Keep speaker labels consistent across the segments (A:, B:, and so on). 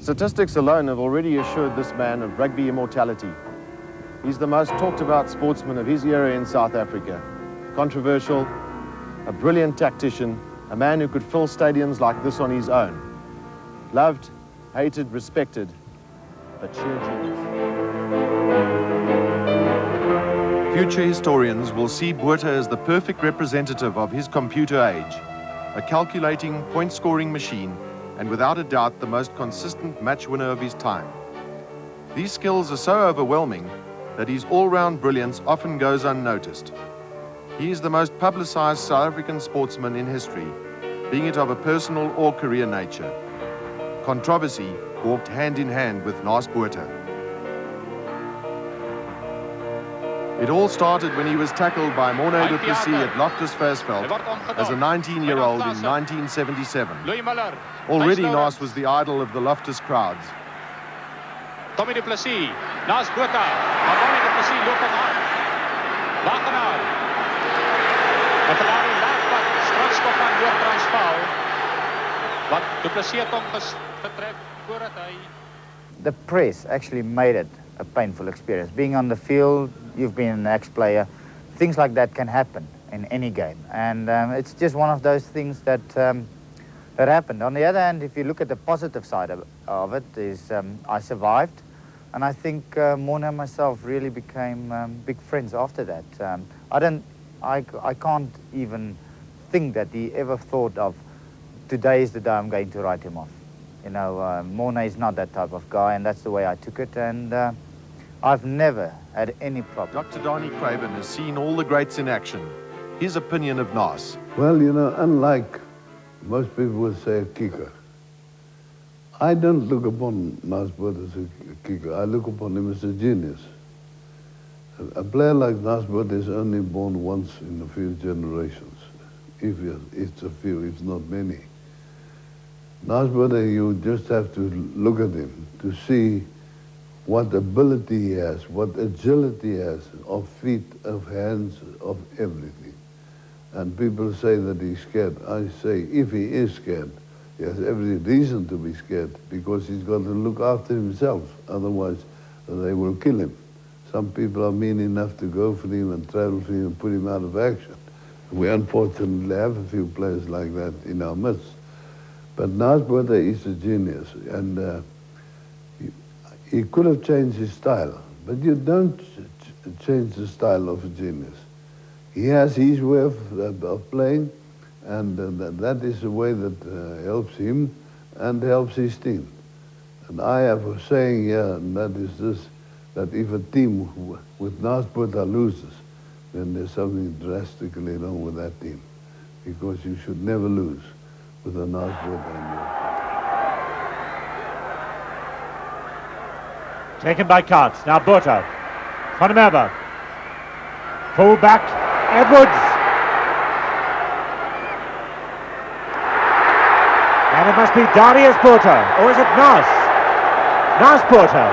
A: Statistics alone have already assured this man of rugby immortality. He's the most talked about sportsman of his era in South Africa. Controversial, a brilliant tactician, a man who could fill stadiums like this on his own. Loved, hated, respected, but sheer genius. Future historians will see Botha as the perfect representative of his computer age, a calculating, point-scoring machine, and without a doubt the most consistent match winner of his time. These skills are so overwhelming that his all-round brilliance often goes unnoticed. He is the most publicized South African sportsman in history, being it of a personal or career nature. Controversy walked hand in hand with Naas Botha. It all started when he was tackled by Mordt de Plessis at Loftus as a 19-year-old in 1977. Already Naas was the idol of the Loftus crowds.
B: Tommy de Plessis, Naas Botha, maar Tommy de Plessis loopt hem aan. Wagenaar. En vandaar die laagpad, strafskop aan door Transvaal. Wat de Plessis het hom getref voordat hy...
C: The press actually made it a painful experience. Being on the field, you've been an ex-player, things like that can happen in any game. And it's just one of those things that that happened. On the other hand, if you look at the positive side of it, is I survived. And I think Mordt and myself really became big friends after that. I can't even think that he ever thought of, today is the day I'm going to write him off. You know, Mordt is not that type of guy, and that's the way I took it. And I've never had any problem.
A: Dr. Danie Craven has seen all the greats in action. His opinion of Naas.
D: Well, you know, unlike most people would say a kicker, I don't look upon Naas Botha as a kicker. I look upon him as a genius. A player like Naas Botha is only born once in a few generations. If it's a few, if not many. Naas Botha, you just have to look at him to see what ability he has, what agility he has, of feet, of hands, of everything. And people say that he's scared. I say, if he is scared, he has every reason to be scared, because he's got to look after himself. Otherwise, they will kill him. Some people are mean enough to go for him and travel for him and put him out of action. We unfortunately have a few players like that in our midst. But Naas Botha is a genius, and he could have changed his style, but you don't change the style of a genius. He has his way of playing, and that is a way that helps him and helps his team. And I have a saying here, and that is this, that if a team with Naas Botha loses, then there's something drastically wrong with that team, because you should never lose with a Naas Botha in your team.
E: Taken by Kant. Now Botha. Van der Merwe. Full back. Edwards. And it must be Danie Botha. Or is it Naas? Naas Botha.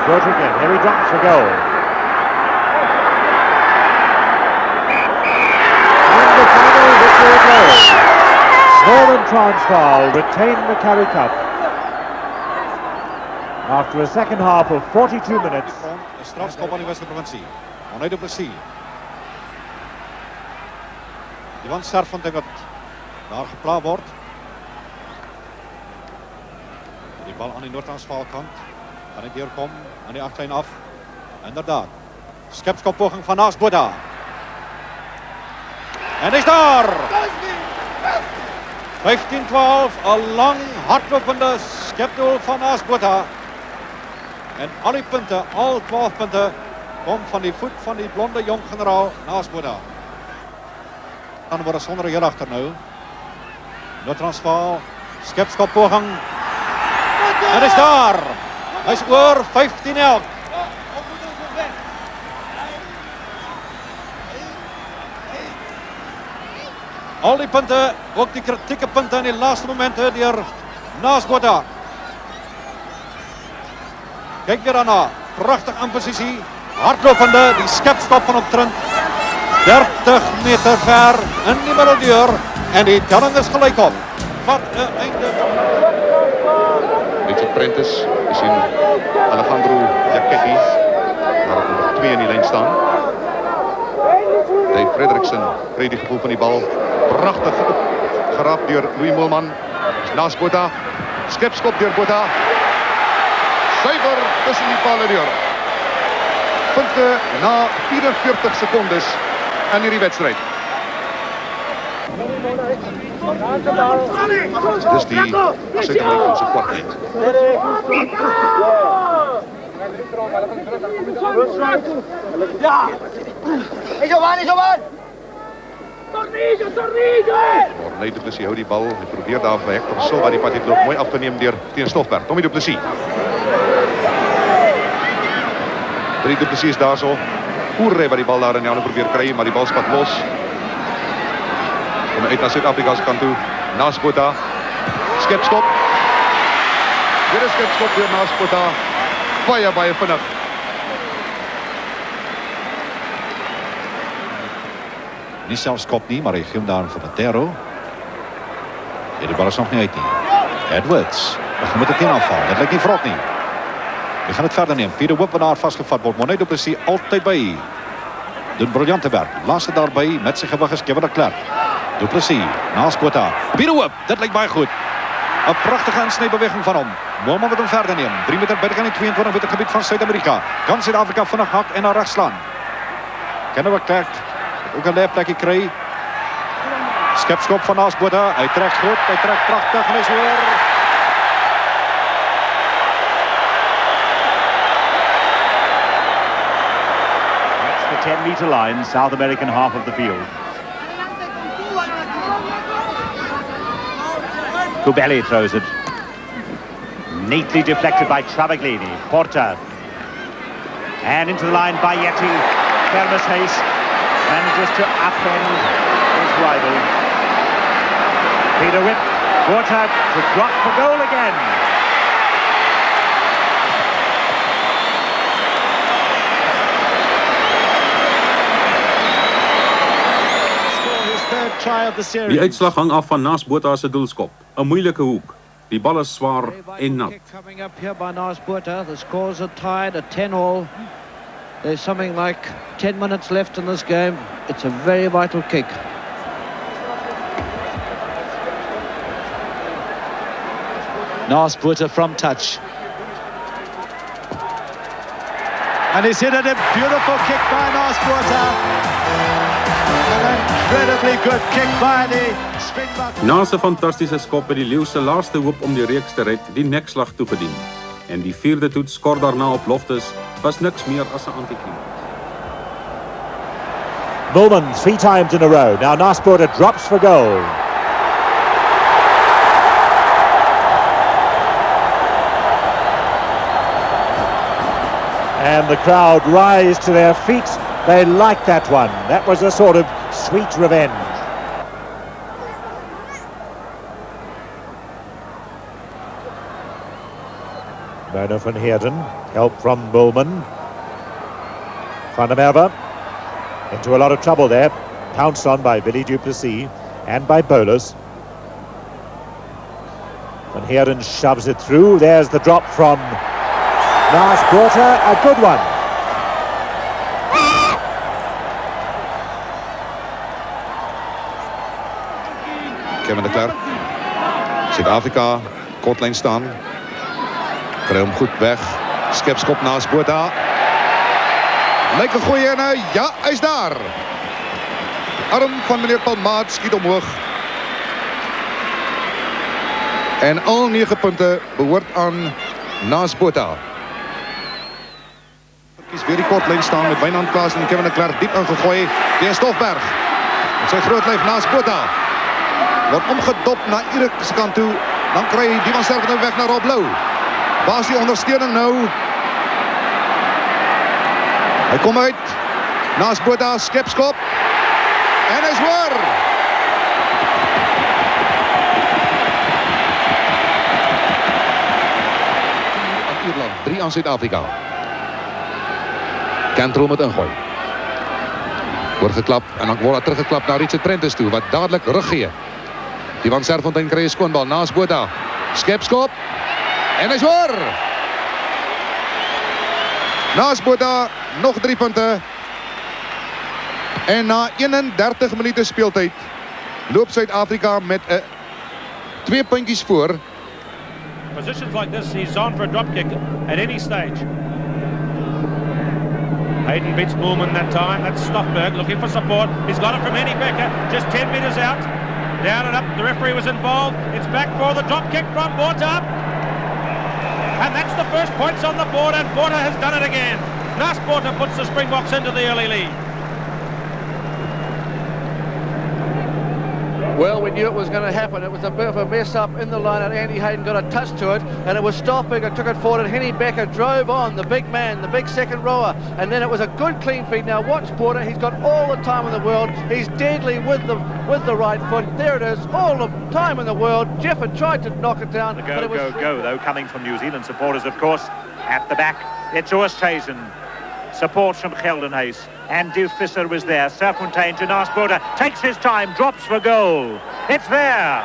E: Botha again. Here he drops for goal. Northern Transvaal retain the Currie Cup after a second half of 42 minutes.
F: Een strafschop aan die Westerprovincie. Mordt de Plessis. Ivan Serf van Dinget. Daar geplaatst wordt. Die bal aan die Noord-Transvaal kant. Kan het hier komen. Aan die achterlijn af. Inderdaad. Skepskoppoging van Naas Botha. En is daar! 15-12, een lang hardlopende skepdoel van Naas Botha. En al die punten, al 12 punten, komt van die voet van die blonde jong generaal Naas Botha. Dan wordt zonder hier achter nu. Noord-Transvaal, skepskoppoging. En is daar! Hij is oor 15-11. Al die punten, ook die kritieke punten in die laatste momenten door Naas Botha. Kijk weer daarna, prachtig aan positie. Hardlopende, die skepskop van omtrent 30 meter ver in die middeldeur. En die telling is gelijk op. Wat een einde.
G: Richard Prentice, je ziet Alejandro Giacchetti, daar op nummer 2 in die lijn staan. Dave Frederiksen kreeg die gevoel van die bal. Prachtig geraapt door Louis Moelman. Naas Botha, skepskop door Botha. Zuiver tussen die palen deur. Punten na 44 secondes in hierdie wedstrijd. Dis die Suid-Afrikaanse kwartfinale. Mordt du Plessis hou die bal. Hy probeer daar vir Hector Silva die pad het loop mooi af te neem deur teen Stoffberg. Tommy du Plessis. Du Plessis is daar so. Oerre wat die bal daar in die hande probeer kry, maar die bal spat los. Kom uit na Suid-Afrika se kant toe. Naas Botha. Skepskop. Weer 'n skepskop deur Naas Botha. Baie vinnig.
F: Nie self skop nie, maar hy gee hom daar vir Pretoria. Die bal is nog nie uit nie. Edwards. Hy moet 'n teenaanval. Dit lyk nie vrot nie. Hy gaan dit verder neem. Peter Whip wat daar vasgevat word. Mordt du Plessis altyd by. Doen briljante werk. Laaste daarby met sy gewig is Gerber. Du Plessis, Naas Botha. Peter Whip, dit lyk baie goed. 'n pragtige insnybeweging van hom. Moelman wat hom verder neem. 3 meter buite kan die 22 meter gebied van Suid-Amerika. Kan Suid-Afrika vinnig hak en na regs slaan. Kennewick Clark ook 'n leerplekkie kry. Skepskop van Naas Botha. Hy trek goed, hy trek pragtig en hy is hoor.
E: That's the 10-meter line, South American half of the field. Kubeli throws it. Neatly deflected by Travaglini. Porta. And into the line by Yeti. Thermos Hayes manages to upend his rival. Peter Whip. Porta to drop for goal again.
H: Die uitslag hang af van Naas Botha se doelskop. 'n Moeilike hoek. Die bal is zwaar en nat.
I: Coming up here by Naas Botha. The scores are tied at 10-all. There's something like 10 minutes left in this game. It's a very vital kick. Naas Botha from touch. And he's hit it, a beautiful kick by Naas Botha. An incredibly good kick by the Springbok.
H: Na 'n fantastiese skop het die Leeu se laaste hoop om die reeks te red die nekslag toegedien. En die 4de toets skor daarna op Loftus was niks meer as 'n antiklimaks.
E: Moelman 3 times in a row. Now Naas Botha drops for goal. And the crowd rise to their feet. They like that one. That was a sort of sweet revenge. Mona van Heerden, help from Moelman. Van der Merwe into a lot of trouble there. Pounced on by Billy du Plessis and by Bolus. Van Heerden shoves it through. There's the drop from Naas Botha, a good one.
G: Kevin de Klerk. Suid-Afrika, kortlijn staan. Kry hom goed weg. Skepskop Naas Botha. Lyk 'n goeie en ja, hy's daar. Arm van meneer Mordt skiet omhoog. En al 9 punte behoort aan Naas Botha. Kies weer die kortlyn staan met Wynand Klaas en Kevin de Klerk diep ingegooi teen Stoffberg. Met sy groot lyf Naas Botha. Word omgedop na Erik se kant toe. Dan kry hy die van Sterk nou weg na Rob Lou. Waar is die ondersteuning nou? Hy kom uit. Naas Botha skepskop. En hy's hoor. Aan Ierland, 3 aan Suid-Afrika. Carel met ingooi. Oorgeklap en dan word daar teruggeklap na Richard Prentice toe, wat dadelijk rug gee. Die van Serfontein kry 'n skoonbal, Naas Botha. Skepskop. En hy's oor. Naas Botha, nog 3 punte. En na 31 minute speeltyd loop Suid-Afrika met 2 puntjies voor.
E: Positions like this, he's on for a drop kick at any stage. Hayden beats Moorman that time. That's Stockberg looking for support. He's got it from Henny Becker, just 10 metres out. Down and up, the referee was involved. It's back for the drop kick from Botha. And that's the first points on the board, and Botha has done it again. Naas Botha puts the Springboks into the early lead.
J: Well, we knew it was going to happen. It was a bit of a mess up in the line, and Andy Hayden got a touch to it, and it was Stockberg who took it forward, and Henny Becker drove on, the big man, the big second rower, and then it was a good clean feed. Now watch Botha, he's got all the time in the world. He's deadly with the right foot. There it is, all the time in the world. Jeff had tried to knock it down.
E: The go, though, coming from New Zealand supporters, of course. At the back, it's Oosthuizen. Support from Geldenhuis. And Doof Visser was there. Serfontein to Naas Botha. Takes his time, drops for goal. It's there.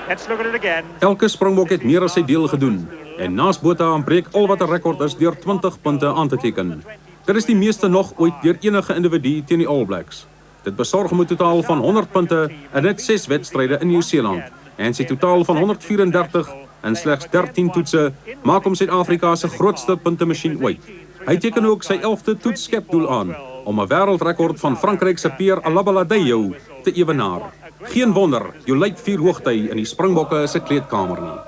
E: Let's look at it again.
H: Elke Springbok het meer as sy deel gedoen. En Naas Botha breek al wat 'n rekord is deur 20 punte aan te teken. Dit is die meeste nog ooit deur enige individu teen die All Blacks. Dit besorg hom 'n totaal van 100 punte in net 6 wedstryde in Nieu-Seeland. En sy totaal van 134 en slegs 13 toetse maak hom Suid-Afrika se grootste puntemasjien ooit. Hy teken ook sy 11de toetsskepdoel aan om 'n wêreldrekord van Frankryk se Pierre Alabaladejo te ewenaar. Geen wonder, Jolijt vier hoogtyd in die Springbokke se kleedkamer nie.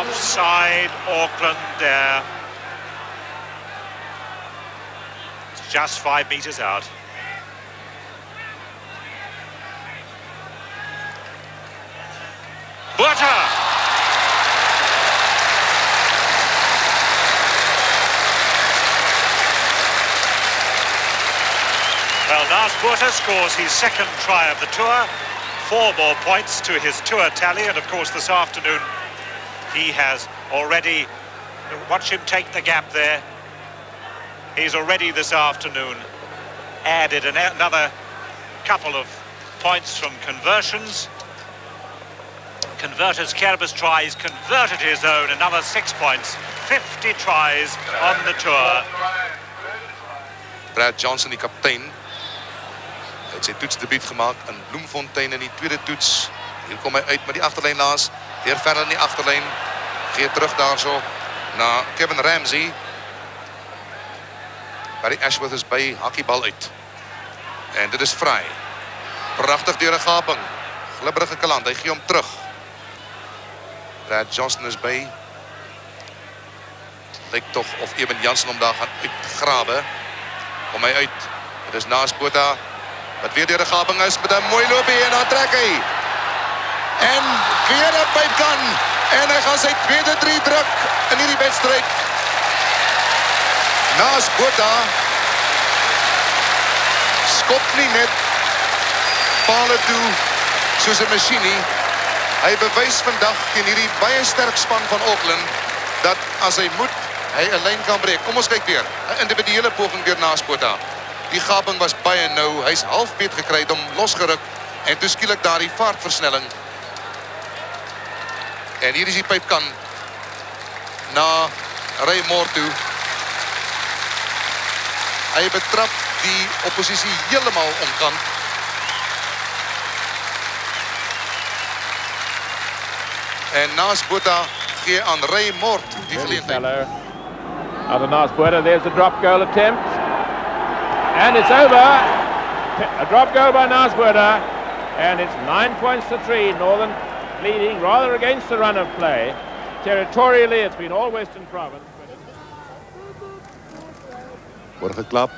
E: Offside Auckland there. It's just 5 metres out. Botha! Well, Naas Botha scores his second try of the tour. 4 more points to his tour tally, and of course this afternoon he has already, watch him take the gap there, he's already this afternoon added another couple of points from conversions. Converted Gerber's tries, converted his own, another 6 points, 50 tries on the tour.
G: Brad Johnson, die kaptein, het sy toetsdebuut gemaakt in Bloemfontein in die tweede toets. Hier kom hy uit met die achterlijn naast, weer verder in die achterlijn, gee terug daar zo na Kevin Ramsey. Barry Ashworth is by, hakiebal uit. En dit is vry. Prachtig deur 'n gaping. Glibberige kaland, hy gee hom terug. Brad Johnson is by. Lyk toch of Eben Jansen om daar gaan uitgrawe. Kom hy uit. Dit is Naas Botha, wat weer deur 'n gaping is met 'n mooi loopie en dan trek hy. En weer 'n pypkan. En hy gaan sy tweede 3 druk in hierdie wedstryd. Naas Botha skop nie net pale toe soos 'n masjien nie. Hy bewys vandag teen hierdie baie sterk span van Auckland dat as hy moet, hy 'n lyn kan breek. Kom ons kyk weer. 'n Individuele poging deur Naas Botha. Die gaping was baie nou. Hy's half beet gekry, het hom losgeruk en toe skielik daar die vaartversnelling. En hier is die pypkan na Mordt toe. Hy betrap die oppositie helemaal omkant. En Naas Botha gee aan Mordt die geleentheid.
K: Out of Naas Botha, there's the drop goal attempt. And it's over. A drop goal by Naas Botha. And it's 9 points to 3. Northern leading rather against the run of play. Territorially, it's been all Western Province.
G: Word geklap.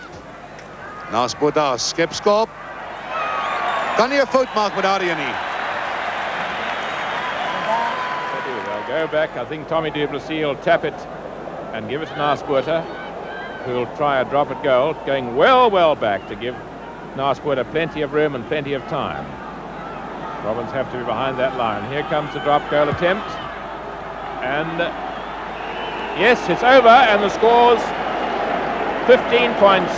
G: Naas Botha, skepskop. Kan nie 'n fout maak met daardie nie.
K: They'll go back. I think Tommy du Plessis will tap it and give it to Naas Botha. who will try a drop at goal, going well back to give Naas Botha plenty of room and plenty of time. Robins have to be behind that line. Here comes the drop goal attempt. And yes, it's over and the score's 15 points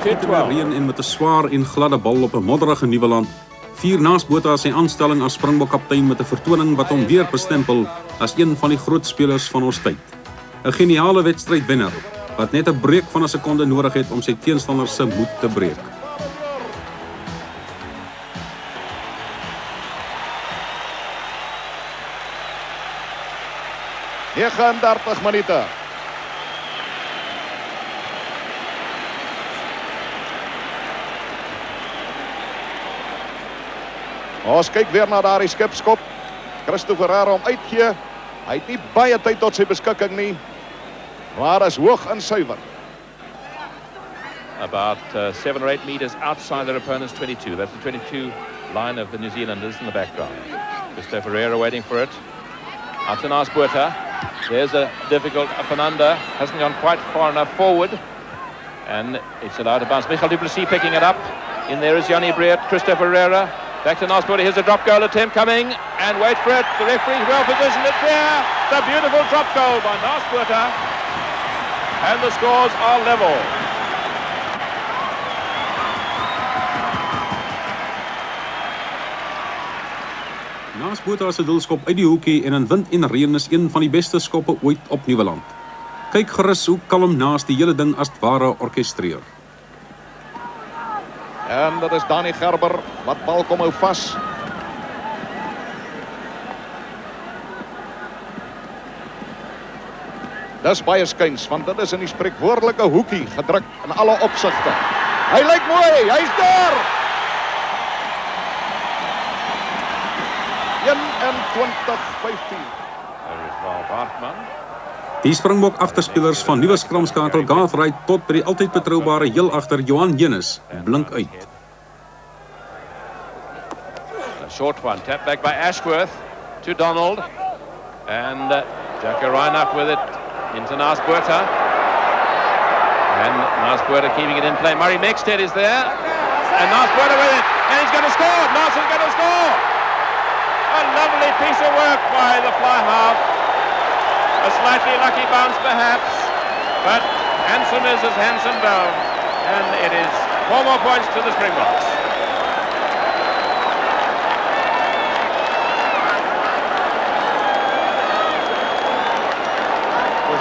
K: to 12.
H: Reën en met 'n swaar en gladde bal op 'n modderige nuwe land. Vier Naas Botha sy aanstelling as Springbok-kaptein met 'n vertoning wat hom weer bestempel as een van die groot spelers van ons tyd. 'n Geniale wedstrydwenner wat net 'n breek van 'n sekonde nodig het om sy teenstander se moed te breek.
G: Hier 39 minute. Ons kyk weer na daardie skipskop. Christopher Herrera om uitgee. Hy het nie baie tyd tot sy beskikking nie. Maar is hoog en suiwer.
K: About 7 or 8 meters outside their opponent's 22. That's the 22 line of the New Zealanders in the background. Christopher Herrera waiting for it. Out to Naas Botha. There's a difficult up and under. Hasn't gone quite far enough forward. And it's allowed to bounce. Michael du Plessis picking it up. In there is Jannie Breert, Christopher Herrera. Back to Naas Botha. Here's a drop goal attempt coming. And wait for it. The referee's well positioned. It's there. It's a beautiful drop goal by Naas Botha. And the scores are level.
H: Naas Botha se doelskop uit die hoekie en in wind en reën is een van die beste skoppe ooit op Nieuweland. Kyk gerus hoe kalm Naas die hele ding as ware orkestreer.
G: En dat is Danie Gerber wat bal kom hou vas. Dis baie skuins, want dit is in die spreekwoordelike hoekie gedruk in alle opsigte. Hy lyk mooi, hy's daar! 21-15.
K: There is Val Bartman.
H: Die Springbok agterspelers van nuwe skramskakel Garth tot by die altyd betroubare heel agter Johan Jennis blink uit.
K: A short one, tapped back by Ashworth to Donald. And Jacko Reinach with it into Naas Botha. And Naas Botha keeping it in play. Murray Mexted is there. And Naas Botha with it. And he's going to score. Naas is going to score. A lovely piece of work by the fly half. A slightly lucky bounce perhaps. But handsome is as handsome down. And it is 4 more points to the Springboks.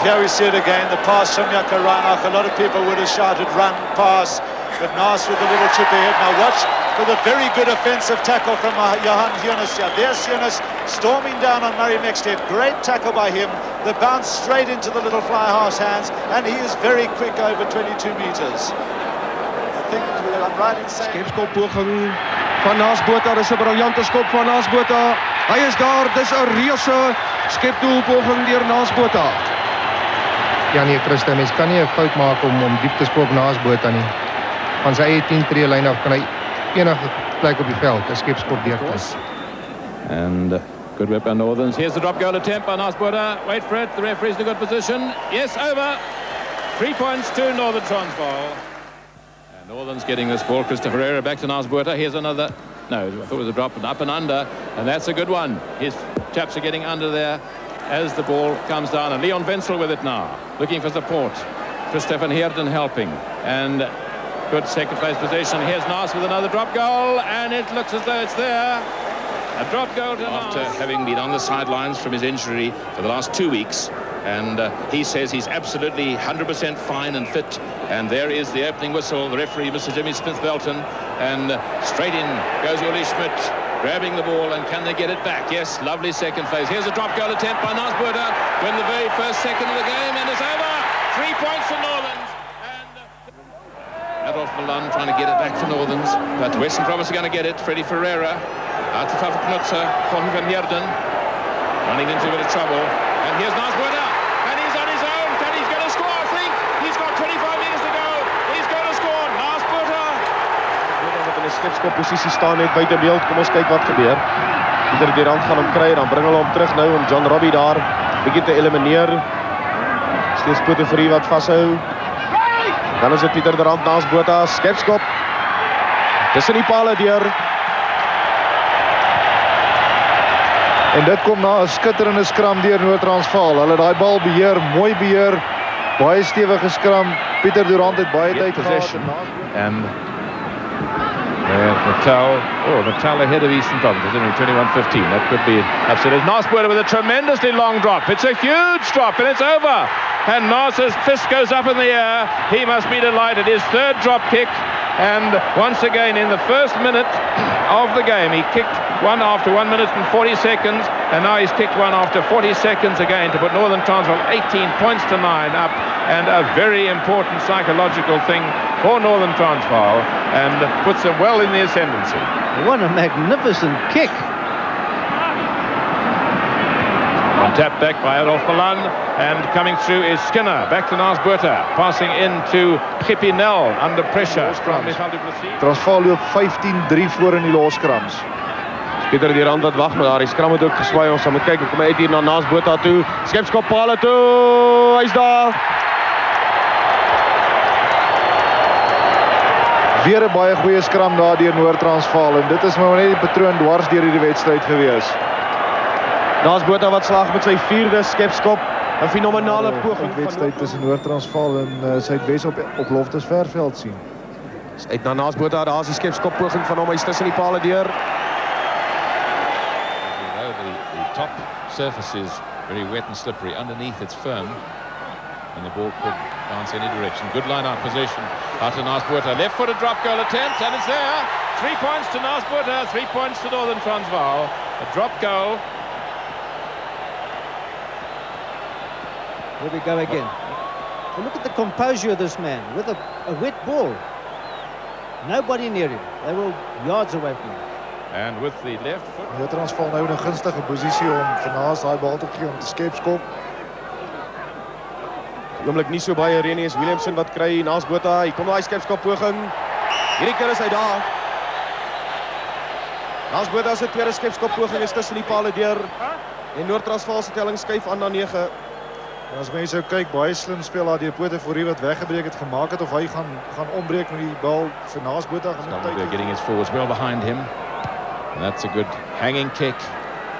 I: Here we see it again, the pass from Jacko Reinach. A lot of people would have shouted run, pass, but Naas with a little chip ahead. Now watch for the very good offensive tackle from Johan Jennis. Yeah, there's Jennis storming down on Murray Mexted. Great tackle by him. The bounce straight into the little fly half's hands, and he is very quick over 22 meters. I think I'm right in saying...
L: Skepskoppoging van Naas Botha. Dis 'n briljante skop van Naas Botha. Hy is daar. Dis 'n reuse skepdoelpoging deur Naas Botha.
M: Ja nee, Christa, mens kan nie 'n fout maak om diep te skop Naas Botha nie. Van sy eie 10 tree lyn af kan hy enige plek op die veld 'n skepskop deurkos.
K: And good whip by Northerns. Here's the drop goal attempt by Naas Botha. Wait for it. The referee's in a good position. Yes, over. 3 points to Northern Transvaal. And Northern's getting this ball. Christopher Herrera back to Naas Botha. Here's another. No, I thought it was a drop and up and under. And that's a good one. His chaps are getting under there as the ball comes down. And Leon Wenzel with it now. Looking for support. Christopher Herden helping. And good second phase possession. Here's Naas with another drop goal. And it looks as though it's there. A drop goal to Naas. After having been on the sidelines from his injury for the last 2 weeks. And he says he's absolutely 100% fine and fit. And there is the opening whistle. The referee, Mr. Jimmy Smith-Belton. And straight in goes Uli Schmidt, grabbing the ball. And can they get it back? Yes, lovely second phase. Here's a drop goal attempt by Naas Botha. Win the very first second of the game. And it's over. 3 points for Northerns. Adolf Milan trying to get it back for Northerns. But Western Province are going to get it. Freddie Ferreira. Out to Fafa Knutzer. Jorge van Heerden. Running into a bit of trouble. And here's Naas Botha. And he's on his own. And he's going to score, I think. He's got 25 meters to go. He's going to score. Naas Botha.
L: Wat in 'n skepskopposisie staan net buite beeld. Kom ons kyk wat gebeur. Pieter die rand gaan hom kry. Dan bring hulle hom terug nou om John Robbie daar bietjie te elimineer. Steeds Pretoria wat vashou. Dan is dit Pieter de Rand Naas Botha, skepskop. Tussen die pale deur.
N: En dit kom na 'n skitterende skram deur Noord-Transvaal. Hulle daai bal beheer, mooi beheer, baie stewige skram. Pieter Durant het baie tyd gehad.
K: And Natal ahead of Eastern Province, isn't it? 21-15. That could be absolute. Naas Botha with a tremendously long drop. It's a huge drop and it's over. And Naas's fist goes up in the air. He must be delighted. His third drop kick. And once again, in the first minute of the game, he kicked one after 1 minute and 40 seconds. And now he's kicked one after 40 seconds again to put Northern Transvaal 18 points to 9 up. And a very important psychological thing for Northern Transvaal. And puts them well in the ascendancy.
J: What a magnificent kick.
K: On tap back by Adolf Malan, and coming through is Skinner, back to Naas Botha, passing into Gipinel under pressure from Plessis.
N: Transvaal loop 15-3 voor in die loskrams.
L: Pieter die Rand wat wag, maar daar die skram het ook geswaai. Ons moet kyk, kom uit hier na Naas Botha toe. Skepskop pale toe. Hy's daar. Weer 'n baie goeie skram daar deur Noord-Transvaal en dit is maar net die patroon dwars deur hierdie wedstryd gewees. Naas Botha wat slag met sy 4de skepskop. 'n Fenomenale poging
N: van wedstryd tussen Noord-Transvaal en Suidwes op Loftus Verveld sien.
L: Uit na Naas Botha, daar is die skepskop poging van hom, hy's tussen die pale deur.
K: The top surface is very wet and slippery. Underneath it's firm. And the ball could bounce any direction. Good line-out position. Out to Naas Botha. Left-footed drop goal attempt, and it's there. 3 points to Naas Botha, 3 points to Northern Transvaal. A drop goal.
J: Here we go again. Well, look at the composure of this man with a wet ball. Nobody near him. They were yards away from him.
K: And with the left foot.
N: Noord-Transvaal nou in 'n gunstige posisie om van Naas daai bal te gee om te skepskop.
L: Oomblik nie so baie reën nie, is Williamson wat kry Naas Botha. Hier kom daai skepskop poging. Hierdie keer is hy daar. Naas Botha se tweede skepskop poging is tussen die pale deur. En Noord-Transvaal se telling skuif aan na 9.
N: En as mense kyk, baie slim speel daar deur Pote Fourie wat weggebreek het, gemaak het of hy gaan ombreek met die bal vir Naas Botha gaan
K: They're getting his forwards well behind him. And that's a good hanging kick.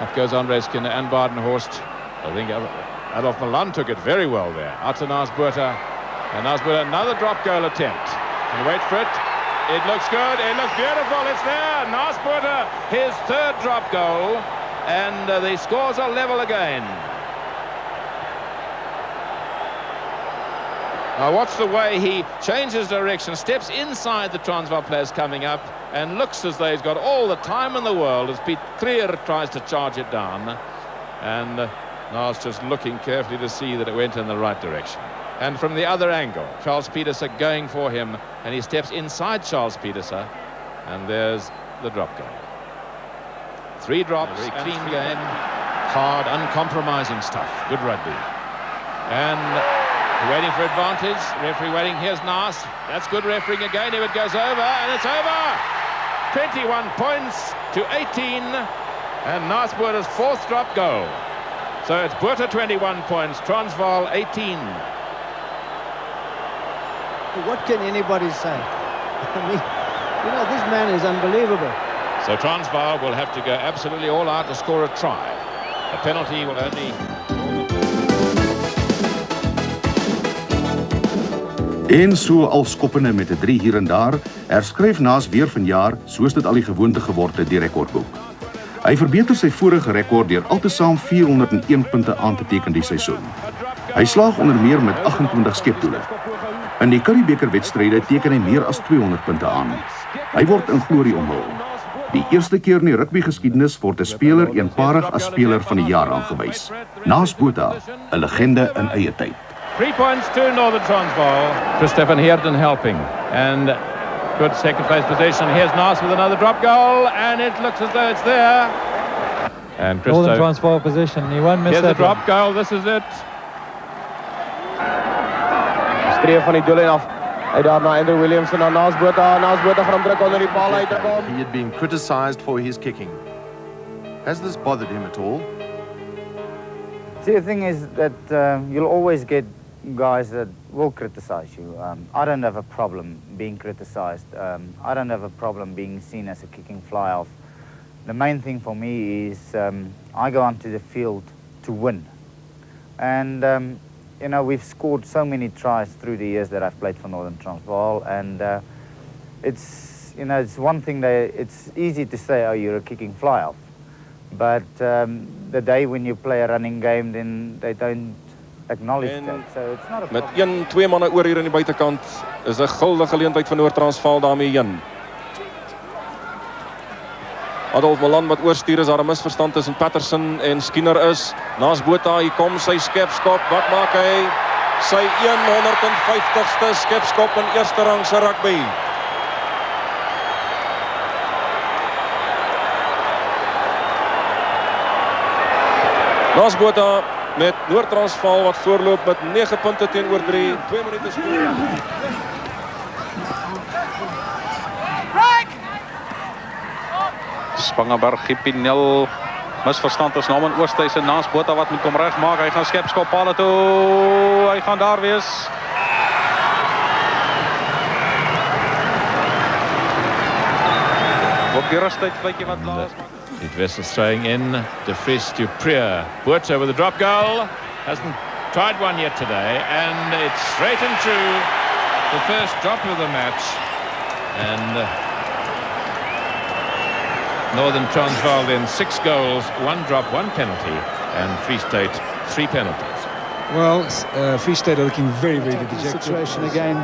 K: Up goes Andre Skinner and Badenhorst. I think Adolf Malan took it very well there. Out to Naas Botha. And Naas Botha, another drop goal attempt. And wait for it. It looks good. It looks beautiful. It's there. Naas Botha, his third drop goal. And the scores are level again. Now watch the way he changes direction, steps inside the Transvaal players coming up, and looks as though he's got all the time in the world as Piet Creer tries to charge it down. And Naas just looking carefully to see that it went in the right direction. And from the other angle, Charles Pieterse going for him, and he steps inside Charles Pieterse, and there's the drop goal. 3 drops, very clean game, hard, uncompromising stuff, good rugby. And waiting for advantage, referee waiting, here's Naas, that's good refereeing again, if it goes over, and it's over! 21 points to 18, and Naas Botha's 4th drop goal. So it's Botha 21 points, Transvaal 18.
J: What can anybody say? I mean, you know, this man is unbelievable.
K: So Transvaal will have to go absolutely all out to score a try. A penalty will only...
O: En so al skoppende met 'n 3 hier en daar, herskryf Naas weer vanjaar, soos dit al die gewoonte geword het, die rekordboek. Hy verbeter sy vorige rekord deur altesaam 401 punte aan te teken die seisoen. Hy slaag onder meer met 28 skepdoele. In die Currie beker wedstryde teken hy meer as 200 punte aan. Hy word in glorie omhul. Die eerste keer in die rugby geskiedenis word 'n speler eenparig as speler van die jaar aangewys. Naas Botha, 'n legende in eie tyd.
K: 3 points to Northern Transvaal. Christopher Heerden helping. And good second place position. Here's Naas with another drop goal. And it looks as though it's there. And
P: Northern Transvaal position. He won't miss
K: here's
P: that
K: the drop
P: one.
K: goal. This is it.
L: Streef van die doellyn af. Hy daar na Andrew Williamson en Naas Botha. Naas Botha gaan hom druk onder die paal uit te kom.
A: He had been criticised for his kicking. Has this bothered him at all?
C: See, the thing is that you'll always get guys that will criticize you. I don't have a problem being criticized. I don't have a problem being seen as a kicking fly-off. The main thing for me is I go onto the field to win. And, you know, we've scored so many tries through the years that I've played for Northern Transvaal, and it's, you know, it's one thing that it's easy to say, oh, you're a kicking fly-off. But the day when you play a running game, then they don't acknowledge that. So it's not a problem.
Q: Met 1-2 manne oor hier aan die buitekant is 'n guldige geleentheid vir Noord-Transvaal daarmee heen. Adolf Malan wat oorstuur is, daar 'n misverstand tussen Patterson en Skinner is. Naas Botha, hier kom sy skepskop. Wat maak hy? Sy 150ste skepskop in eerste rang se rugby. Naas Botha met Noord-Transvaal wat voorloop met 9 punte teenoor 3. 2 minute speel.
R: Spangenberg, Gipinel, misverstand is Norman Oosthuis en Naas Botha wat moet kom regmaak. Hy gaan skepskop pale toe. Hy gaan daar wees. Op die rustyd fluitjie wat laas.
K: It Wessels throwing in, De Vries to Prier. Botha with a drop goal. Hasn't tried one yet today, and it's straight and true. The first drop of the match. And Northern Transvaal then 6 goals, 1 drop, 1 penalty, and Free State 3 penalties.
S: Well, Free State are looking very, very dejected. Situation again.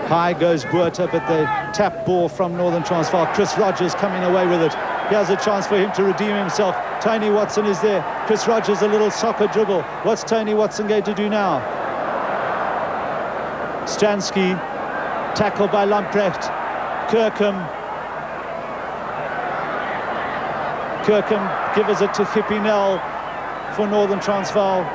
S: High goes Botha, but the tap ball from Northern Transvaal. Chris Rogers coming away with it. Here's a chance for him to redeem himself. Tony Watson is there. Chris Rogers, a little soccer dribble. What's Tony Watson going to do now? Stransky, tackled by Lamprecht. Kirkham gives it to Gipinel for Northern Transvaal.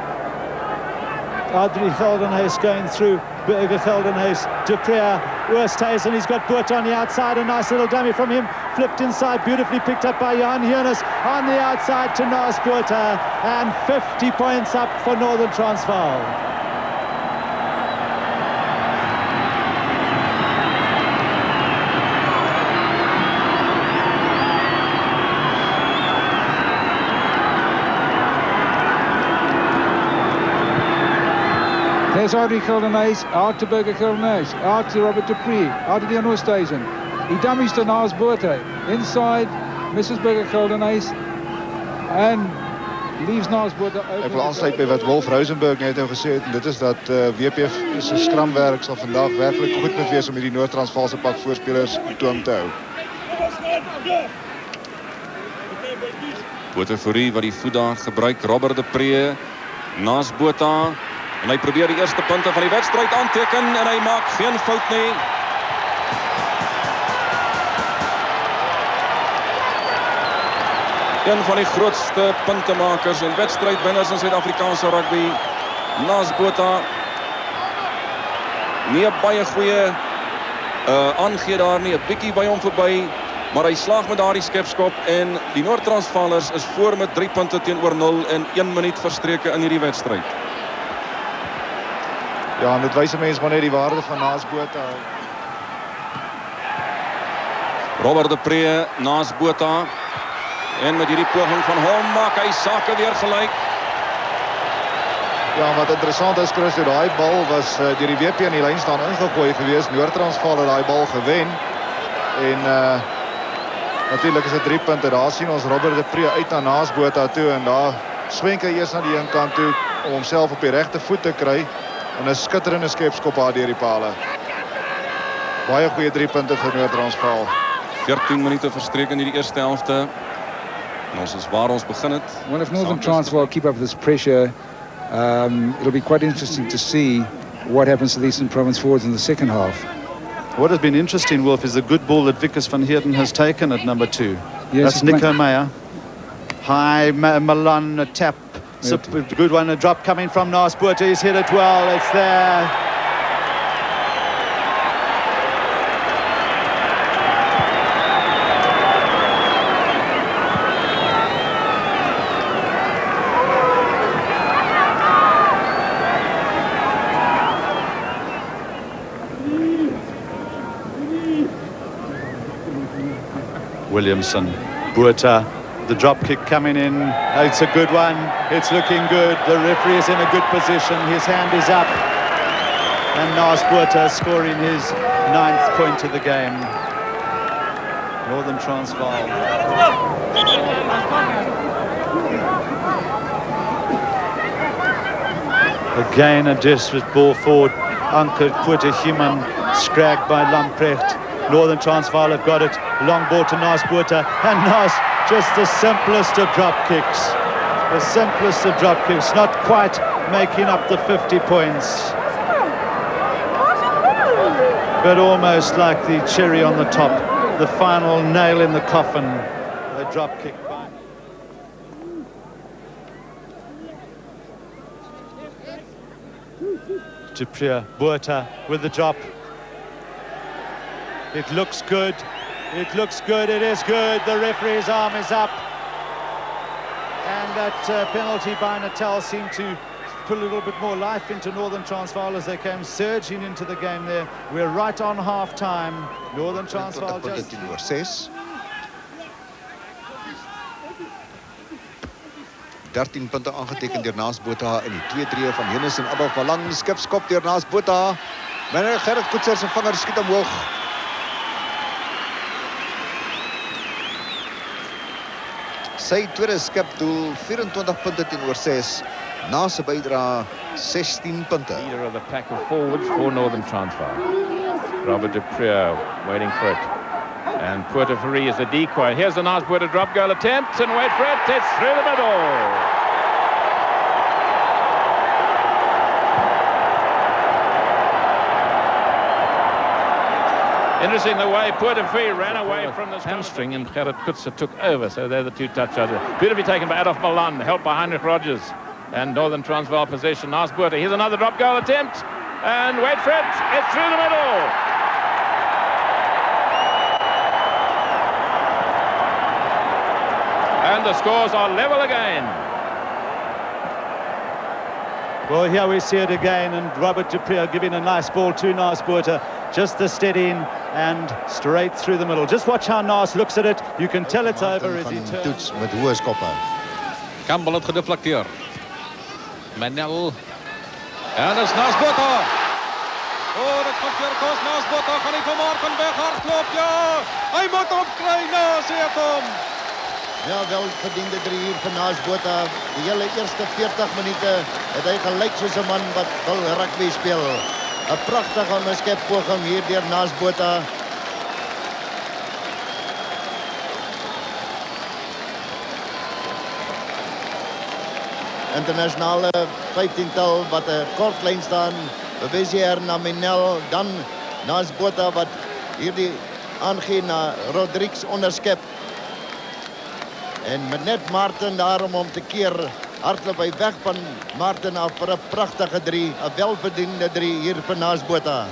S: Adrie Geldenhuis going through. Burger Geldenhuis, De Prier, Oosthuis, and he's got Botha on the outside. A nice little dummy from him. Flipped inside, beautifully picked up by Johan Hiernis on the outside to Naas Botha. And 50 points up for Northern Transvaal. There's Adrie Geldenhuis, out to Burger Geldenhuis, out to Robert Dupree, out to Dion Oosthuizen. He dummies to Naas Botha. Inside, Mrs. Burger Geldenhuis, and leaves Naas Botha open.
N: Ek wil aansluit by wat Wolf Rosenberg net nou gesê het, en dit is dat WPF se skramwerk sal vandag werklik goed moet wees om hierdie Noord-Transvaalse pak voorspelers toom te hou.
Q: Botha Fourie wat die voet daar gebruik, Robert Dupree, Naas Botha. En hy probeer die eerste punte van die wedstryd aanteken en hy maak geen fout nie. Een van die grootste puntemakers en wedstrydwenners in Suid-Afrikaanse rugby, Naas Botha. Nie 'n baie goeie aangee daar nie, 'n bietjie by hom verby, maar hy slaag met daardie skepskop en die Noord-Transvaalers is voor met 3 punte teenoor 0 en 1 minuut verstreke in hierdie wedstryd.
N: Ja, en dit wys 'n mens maar net die waarde van Naas Botha.
Q: Robert Dupree, Naas Botha. En met hierdie poging van hom maak hy sake weer gelyk.
N: Ja, wat interessant is, Chris, daai bal was deur die WP in die lyn staan ingegooi gewees. Noord-Transvaal het daai bal gewen. En natuurlik is dit 3 punte. Daar sien ons Robert Dupree uit na Naas Botha toe en daar swenk hy eers na die een kant toe om homself op die regte voet te kry. En 'n skitterende skepskop daar deur die pale. Baie goeie 3 punte vir Noord-Transvaal.
Q: 14 minute verstreek in hierdie eerste helfte. En ons is waar ons begin het.
S: Well, if Northern Transvaal keep up this pressure, it'll be quite interesting to see what happens to the Eastern Province forwards in the second half.
T: What has been interesting, Wolf, is the good ball that Vickers van Heerden has taken at number 2.
S: Yes,
T: that's Nico Meyer. High Milan, a tap. It's a good one, a drop coming from Naas Botha. He's hit it well, it's there. Williamson. Botha, the drop kick coming in. It's a good one. It's looking good. The referee is in a good position. His hand is up. And Naas Botha scoring his 9th point of the game. Northern Transvaal. Again a desperate ball forward. Anchored Puerto Human, scragged by Lamprecht. Northern Transvaal have got it. Long ball to Naas Botha. And Naas, just the simplest of drop kicks. The simplest of drop kicks. Not quite making up the 50 points. But almost like the cherry on the top. The final nail in the coffin. A drop kick by... Pretoria, Botha with the drop. It looks good. It looks good. It is good. The referee's arm is up. And that penalty by Natal seemed to put a little bit more life into Northern Transvaal as they came surging into the game there. We're right on half-time. Northern Transvaal just...
G: 13 punte aangeteken deur Naas Botha in die 2-3 van Hennis en Adolf Malan. Skipskop deur Naas Botha. Meneer Gerrit Koetser se vinger skiet omhoog. Sy tweede skipdoel 24 punte teenoor 6. Naas se bydra 16 punte.
K: Leader of the pack of forwards for Northern Transvaal. Robert de Preux waiting for it. And Puerto Free is the decoy. Here's the Naas Botha drop goal attempt, and wait for it, it's through the middle. Interesting the way Puerto Free ran away from the hamstring, and Gerrit Koetser took over, so they're the two touchdowns. Beautifully taken by Adolf Malan, helped by Heinrich Rogers. And Northern Transvaal possession, Naas Botha. Here's another drop goal attempt, and wait for it, it's through the middle. And the scores are level again.
T: Well, here we see it again, and Robert de Preux giving a nice ball to Naas Botha. Just the steadying and straight through the middle. Just watch how Naas looks at it. You can tell it's over as he turns.
U: Met hoë skoppe. Campbell het gedeflecteer. Manel. En is Naas Botha. Oh, dat gaan keer kos. Naas Botha gaan nie van Mordt weghardloop. Ja, hy moet opkry. Naas het hom.
V: Ja, wel verdiende 3 uur van Naas Botha. Die hele eerste 40 minute het hy gelyk soos 'n man wat wil rugby speel. 'n Pragtige onderskeppoging hier deur Naas Botha. Internasionale 15-tal wat 'n kort lyn staan. Bebezier na Minel, dan Naas Botha wat hierdie aangee na Rodrigues onderskep. En met net Martin daarom om te keer, hardloop hy weg van Martin af vir 'n pragtige 3, 'n welverdiende 3 hier vir Naas Botha.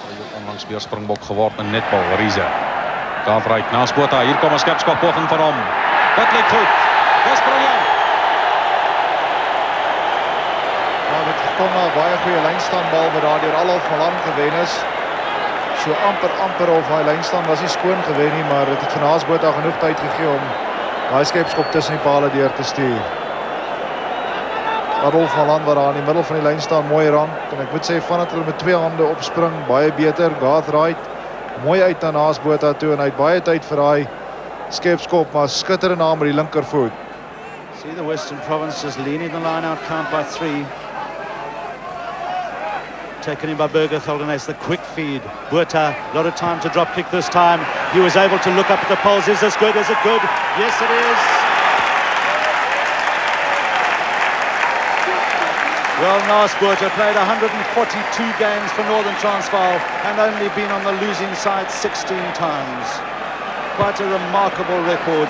R: Hy het onlangs weer springbok geword in netbal, Riese. Daar vryk Naas Botha, hier kom 'n skepskop poging van hom. Dit lyk goed. Dis briljant.
L: Ja, dit kom na 'n baie goeie lynstaanbal wat daar deur Adolf Malan gewen is. So amper of hy lynstaan was nie skoon gewen nie, maar dit het vir Naas Botha genoeg tyd gegee om daai skepskop tussen die pale deur te stuur. Adolf Malan wat daar in die middel van die lyn staan, mooi rank, en ek moet sê vandat hulle met 2 hande opspring, baie beter. Garth mooi uit na Naas Botha toe en hy het baie tyd vir daai skepskop, maar skitterend aan met die linkervoet.
T: See the Western Province just leaning the line out, count by 3. Taken in by Burger Geldenhuys, the quick feed. Botha, a lot of time to drop kick this time. He was able to look up at the poles. Is this good? Is it good? Yes, it is. Well, Naas Botha played 142 games for Northern Transvaal and only been on the losing side 16 times. Quite a remarkable record.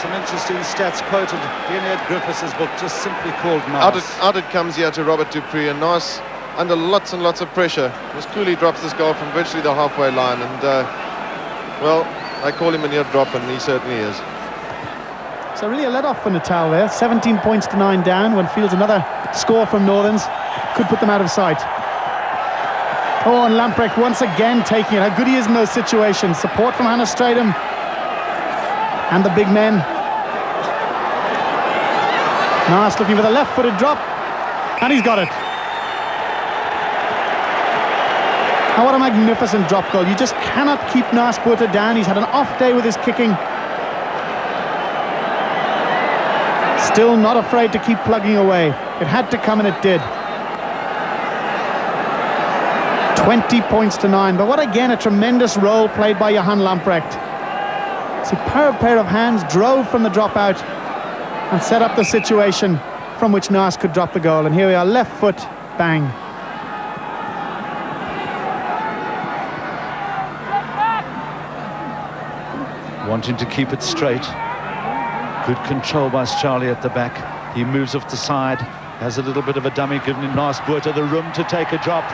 T: Some interesting stats quoted in Ed Griffiths' book, just simply called Naas.
A: Out it comes here to Robert du Preez, and Naas under lots and lots of pressure. Just coolly drops this goal from virtually the halfway line, and well, I call him a near drop, and he certainly is.
W: So really a let-off for Natal there. 17 points to 9 down. One feels another score from Northerns could put them out of sight. Oh, and Lamprecht once again taking it. How good he is in those situations. Support from Hannah Stratham and the big men. Naas looking for the left-footed drop, and he's got it. Now, what a magnificent drop goal. You just cannot keep Naas Botha down. He's had an off day with his kicking. Still not afraid to keep plugging away. It had to come, and it did. 20 points to 9. But what, again, a tremendous role played by Johan Lamprecht. Superb pair of hands, drove from the dropout and set up the situation from which Naas could drop the goal. And here we are, left foot, bang.
T: Wanting to keep it straight. Good control by Charlie at the back. He moves off the side, has a little bit of a dummy, giving Naas Botha the room to take a drop.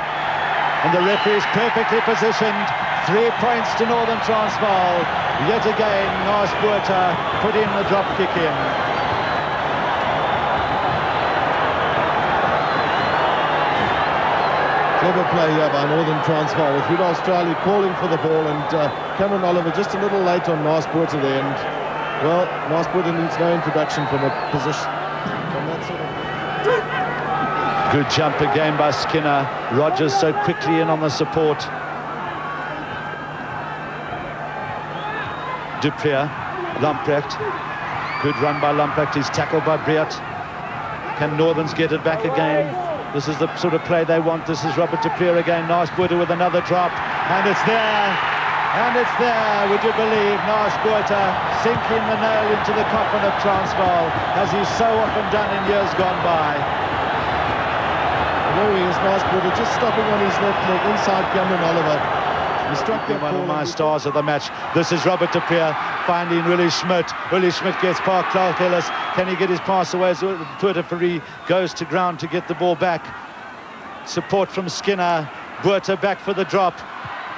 T: And the referee is perfectly positioned. 3 points to Northern Transvaal. Yet again, Naas Botha put in the drop kick in.
B: Clever play here by Northern Transvaal with Rudolf Straley calling for the ball, and Cameron Oliver just a little late on Naas Botha there. And well, Naas Botha needs no introduction from a position from that sort of.
T: Good jump again by Skinner. Rogers so quickly in on the support. Duprier, Lamprecht. Good run by Lamprecht. He's tackled by Briat. Can Northerns get it back again? This is the sort of play they want. This is Robert Duprier again. Naas Botha with another drop. And it's there. And it's there, would you believe? Naas Botha sinking the nail into the coffin of Transvaal, as he's so often done in years gone by.
B: There he is, Naas Botha just stopping on his left leg inside Cameron Oliver. He struck that
T: one
B: ball.
T: of my stars of the match. This is Robert Duprier finding Willie Schmidt. Willie Schmidt gets past Clark Ellis. Can he get his pass away as Puerto goes to ground to get the ball back? Support from Skinner. Botha back for the drop.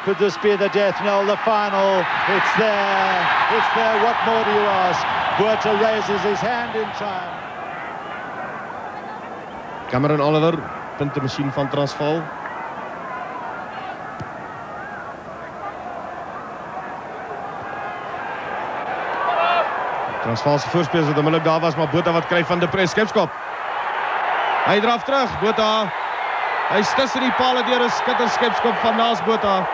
T: Could this be the death knell, the final? It's there. It's there. What more do you ask? Botha raises his hand in triumph.
B: Cameron Oliver, puntenmasjien van Transvaal. Transvaal se voorspelers wat onmiddellik daar was, maar Botha wat kry van de pres skepskop. Hy draf terug, Botha. Hy stis in die palle deur 'n skitterskepskop van Naas Botha.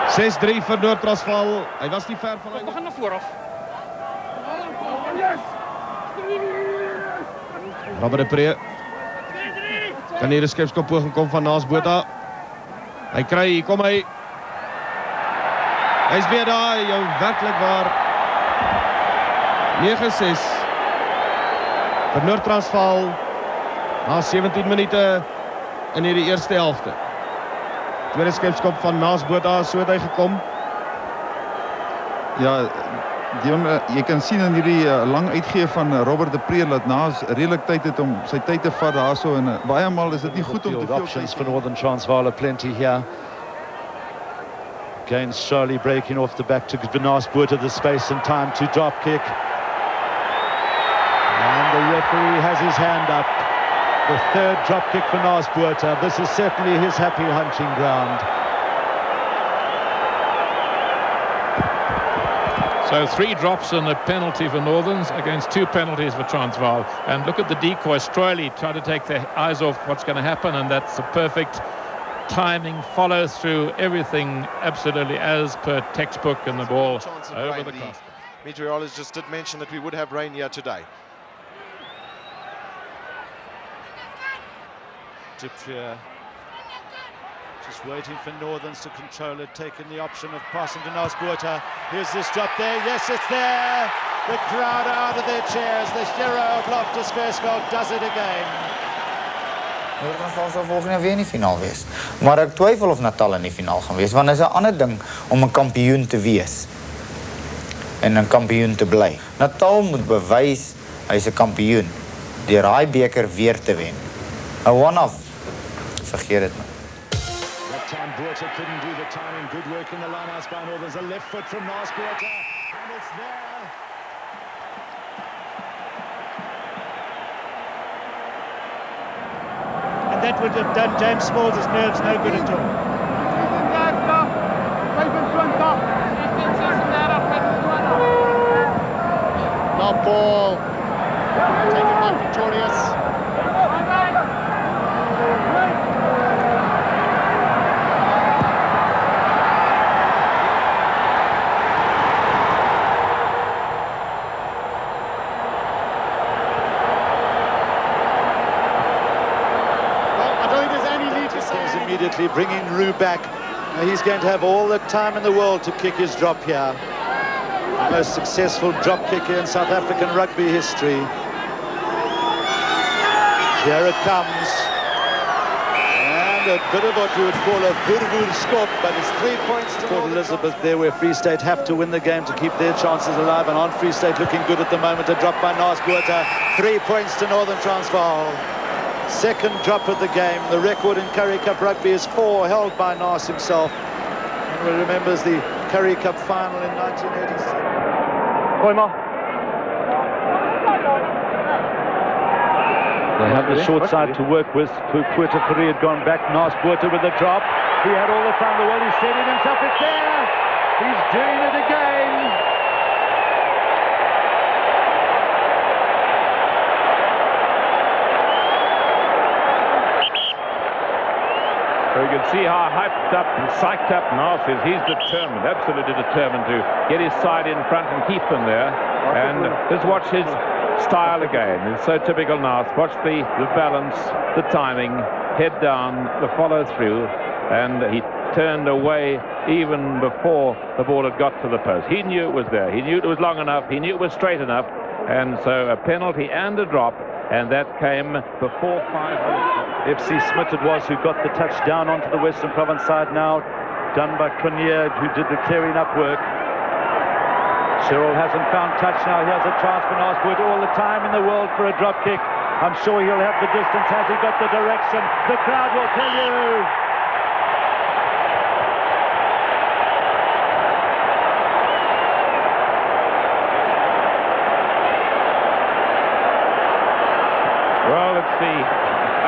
B: 6-3 vir Noord-Transvaal. Hy was nie ver van hy.
D: We gaan na vooraf.
B: Robert de Pre. Kan hier 'n skepskop poging kom van Naas Botha. Hy kry, hier kom hy. Hy's weer daar, jou werklik waar. 9-6 vir Noord-Transvaal na 17 minute in hierdie eerste helfte. Tweede skepskop van Naas Botha, so het hy gekom.
F: Ja, Dion, jy kan sien in hierdie lang uitgee van Robert de Pre dat Naas redelik tyd het om sy tyd te vat daarso, en baie maal is dit nie goed om te veel
T: options for Northern Transvaal are plenty here. Again, Charlie breaking off the back to Naas Botha the space and time to drop kick. And the referee has his hand up. The third drop kick for Naas Botha. This is certainly his happy hunting ground.
K: So 3 drops and a penalty for Northerns against 2 penalties for Transvaal. And look at the decoy. Straley trying to take their eyes off what's going to happen, and that's the perfect timing, follow through, everything absolutely as per textbook, and the ball over the cross.
A: Meteorologists did mention that we would have rain here today.
T: Duprier just waiting for Northerns to control it, taking the option of passing to Naas Botha. Here's this drop there. Yes, it's there. The crowd are out of their chairs. The hero of Loftus Versveld does it again.
C: Noord-Transvaal sal volgende weer in die finaal wees. Maar ek twyfel of Natal in die finaal gaan wees, want dit is 'n ander ding om 'n kampioen te wees en 'n kampioen te bly. Natal moet bewys hy's 'n kampioen deur daai beker weer te wen. 'n one-off. Vergeet dit.
T: That time Botha couldn't do the timing. Good work in the linehouse by Northerns. A left foot from Naas Botha, and it's there.
S: that would have done James Smalls' nerves no good at all.
B: Long ball. Taken by Pretorius.
T: Immediately bringing Rue back. Now he's going to have all the time in the world to kick his drop here. The most successful drop kicker in South African rugby history. Here it comes. And a bit of what you would call a vurvur skop, but it's 3 points to Port Elizabeth there, where Free State have to win the game to keep their chances alive. And on Free State looking good at the moment. A drop by Naas Botha. 3 points to Northern Transvaal. Second drop of the game. The record in Currie Cup rugby is 4, held by Naas himself. And remembers the Currie Cup Final in 1987.
D: They have the short side to work with. Puerto Currie had gone back. Naas Botha with a drop. He had all the time in the world. He's setting himself. It's there. He's doing it again.
K: So you can see how hyped up and psyched up Naas is. He's determined, absolutely determined to get his side in front and keep them there. And just watch his style again. It's so typical Naas. Watch the balance, the timing, head down, the follow through. And he turned away even before the ball had got to the post. He knew it was there. He knew it was long enough. He knew it was straight enough. And so a penalty and a drop. And that came before 5 minutes.
D: FC Smith it was who got the touch down onto the Western Province side now. Done by Cornier, who did the clearing up work. Cheryl hasn't found touch now. He has a chance for Naas Botha all the time in the world for a drop kick. I'm sure he'll have the distance. Has he got the direction? The crowd will tell you.
K: Well, it's the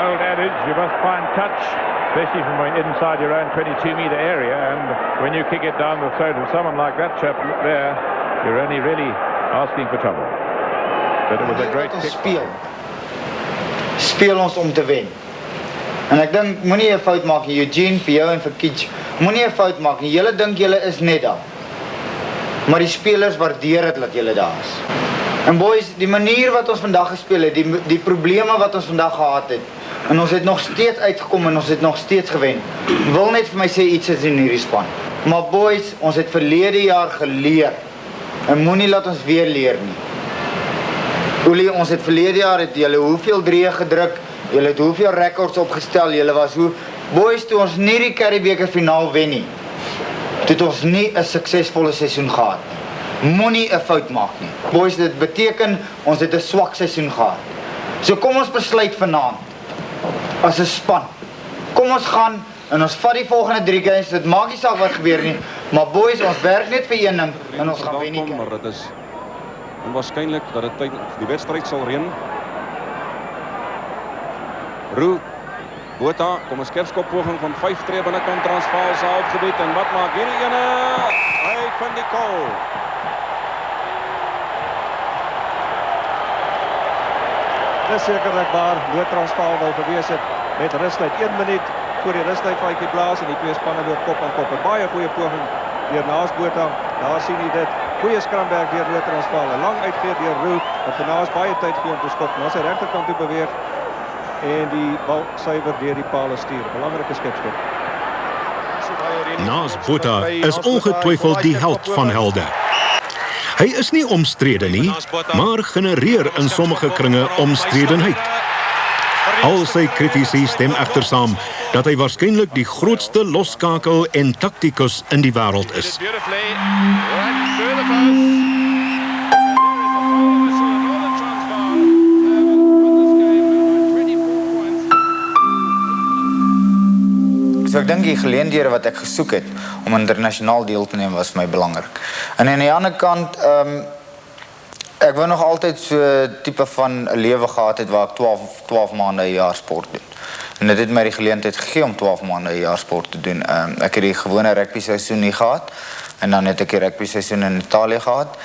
K: old adage, you must find touch, especially from inside your own 22-metre area, and when you kick it down the throat of someone like that chap there, you're only really asking for trouble. But it was a great kick.
C: Speel ons om te wen. En ek dink moenie 'n fout maak nie, Eugene, vir jou en vir Kitch. Moenie 'n fout maak nie. Julle dink julle is net daar. Maar die spelers waardeer dit dat julle daar is. En boys, die manier wat ons vandag gespeel het, die probleme wat ons vandag gehad het, en ons het nog steeds uitgekom en ons het nog steeds gewen. Wil net vir my sê iets is in hierdie span. Maar boys, ons het verlede jaar geleer. En moenie laat ons weer leer nie. Olie, ons het verlede jaar het julle hoeveel drieë gedruk, julle het hoeveel rekords opgestel, julle was hoe boys toe ons nie die Currie finaal wen nie. Toe het ons nie 'n suksesvolle seisoen gehad nie. Moenie 'n fout maak nie. Boys, dit beteken ons het 'n swak seisoen gehad. So kom ons besluit vanaand as 'n span. Kom ons gaan en ons vat die volgende 3 games. Dit maak nie saak wat gebeur nie, maar boys, ons werk net vir een ding en ons gaan wen nie.
Q: Maar dit is onwaarskynlik dat dit die wedstryd sal reën. Rue Botha, kom 'n skerpskop poging van 5 tree binnekant Transvaal se halfgebied en wat maak hierdie ene? Hy vind die goal.
I: Dis sekerlik waar Noord-Transvaal wou gewees het met rustyd 1 minuut voor die rustydfeitjie blaas en die twee spanne loop kop aan kop. 'n Baie goeie poging deur Naas Botha. Daar sien jy dit. Goeie skramwerk deur Noord-Transvaal. 'n Lang uitgee deur Rue wat vir Naas baie tyd gee om te skop. Na sy regterkant toe beweeg en die bal suiwer deur die paal stuur. Belangrike skepskop.
E: Naas Botha is ongetwyfeld die held van helde. Hy is nie omstrede nie, maar genereer in sommige kringe omstredenheid. Al sy kritici stem egter saam dat hy waarskynlik die grootste loskakel en taktikus in die wêreld is.
C: So ek dink die geleenthede wat ek gesoek het om internasionaal deel te neem was vir my belangrik. En aan die ander kant, ek wou nog altyd so tipe van 'n lewe gehad het waar ek 12 maande 'n jaar sport doen. En dit het my die geleentheid gegee om 12 maande 'n jaar sport te doen. Ek het die gewone rugby seisoen nie gehad en dan het ek die rugby seisoen in Italië gehad.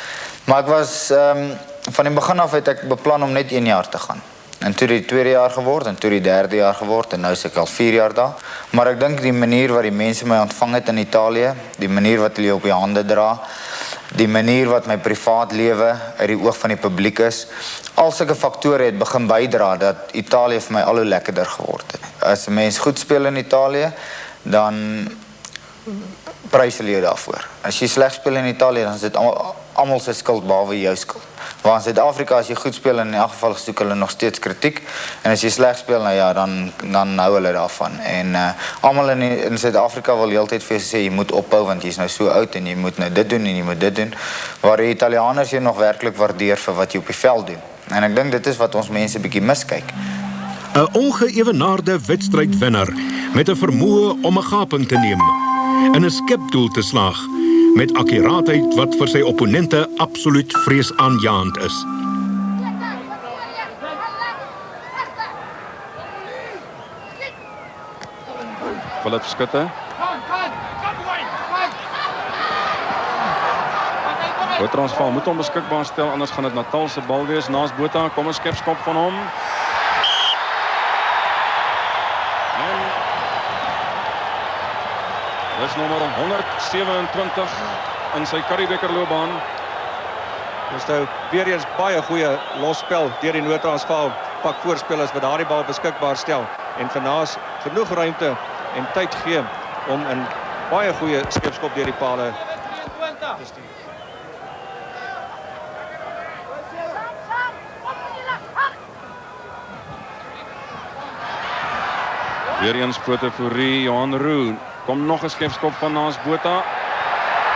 C: Maar ek was van die begin af het ek beplan om net 1 jaar te gaan. En toe die 2de jaar geword en toe die 3de jaar geword en nou is ek al 4 jaar daar. Maar ek dink die manier wat die mense my ontvang het in Italië, die manier wat hulle op die hande dra, die manier wat my privaat lewe uit die oog van die publiek is, al sulke faktore het begin bydra dat Italië vir my al hoe lekkerder geword het. As 'n mens goed speel in Italië, dan prys hulle jou daarvoor. As jy sleg speel in Italië, dan is dit almal se skuld behalwe jou skuld. Waar in Suid-Afrika as jy goed speel, in elk geval soek hulle nog steeds kritiek, en as jy sleg speel, nou ja, dan hou hulle daarvan. En almal in Suid-Afrika wil heeltyd vir jou sê jy moet ophou want jy's nou so oud en jy moet nou dit doen en jy moet dit doen, waar die Italianers jou nog werklik waardeer vir wat jy op die veld doen. En ek dink dit is wat ons mense bietjie miskyk.
E: 'n Ongeëwenaarde wedstrydwenner met 'n vermoë om 'n gaping te neem en 'n skepdoel te slaag met akkuraatheid wat vir sy opponente absoluut vreesaanjaend is.
Q: Philip skutte. Transvaal moet hom beskikbaar stel, anders gaan dit Natal se bal wees. Naas Botha, kom 'n skepskop van hom. En dis nommer 127 in sy Currie loopbaan.
H: Dis nou weer eens baie goeie losspel deur die Noord-Transvaal pak voorspelers wat daardie bal beskikbaar stel en vir Naas genoeg ruimte en tyd gee om 'n baie goeie skepskop deur die pale te stuur.
Q: Weer eens Pretoria, Johan Roux. Kom nog 'n skepskop van Naas Botha.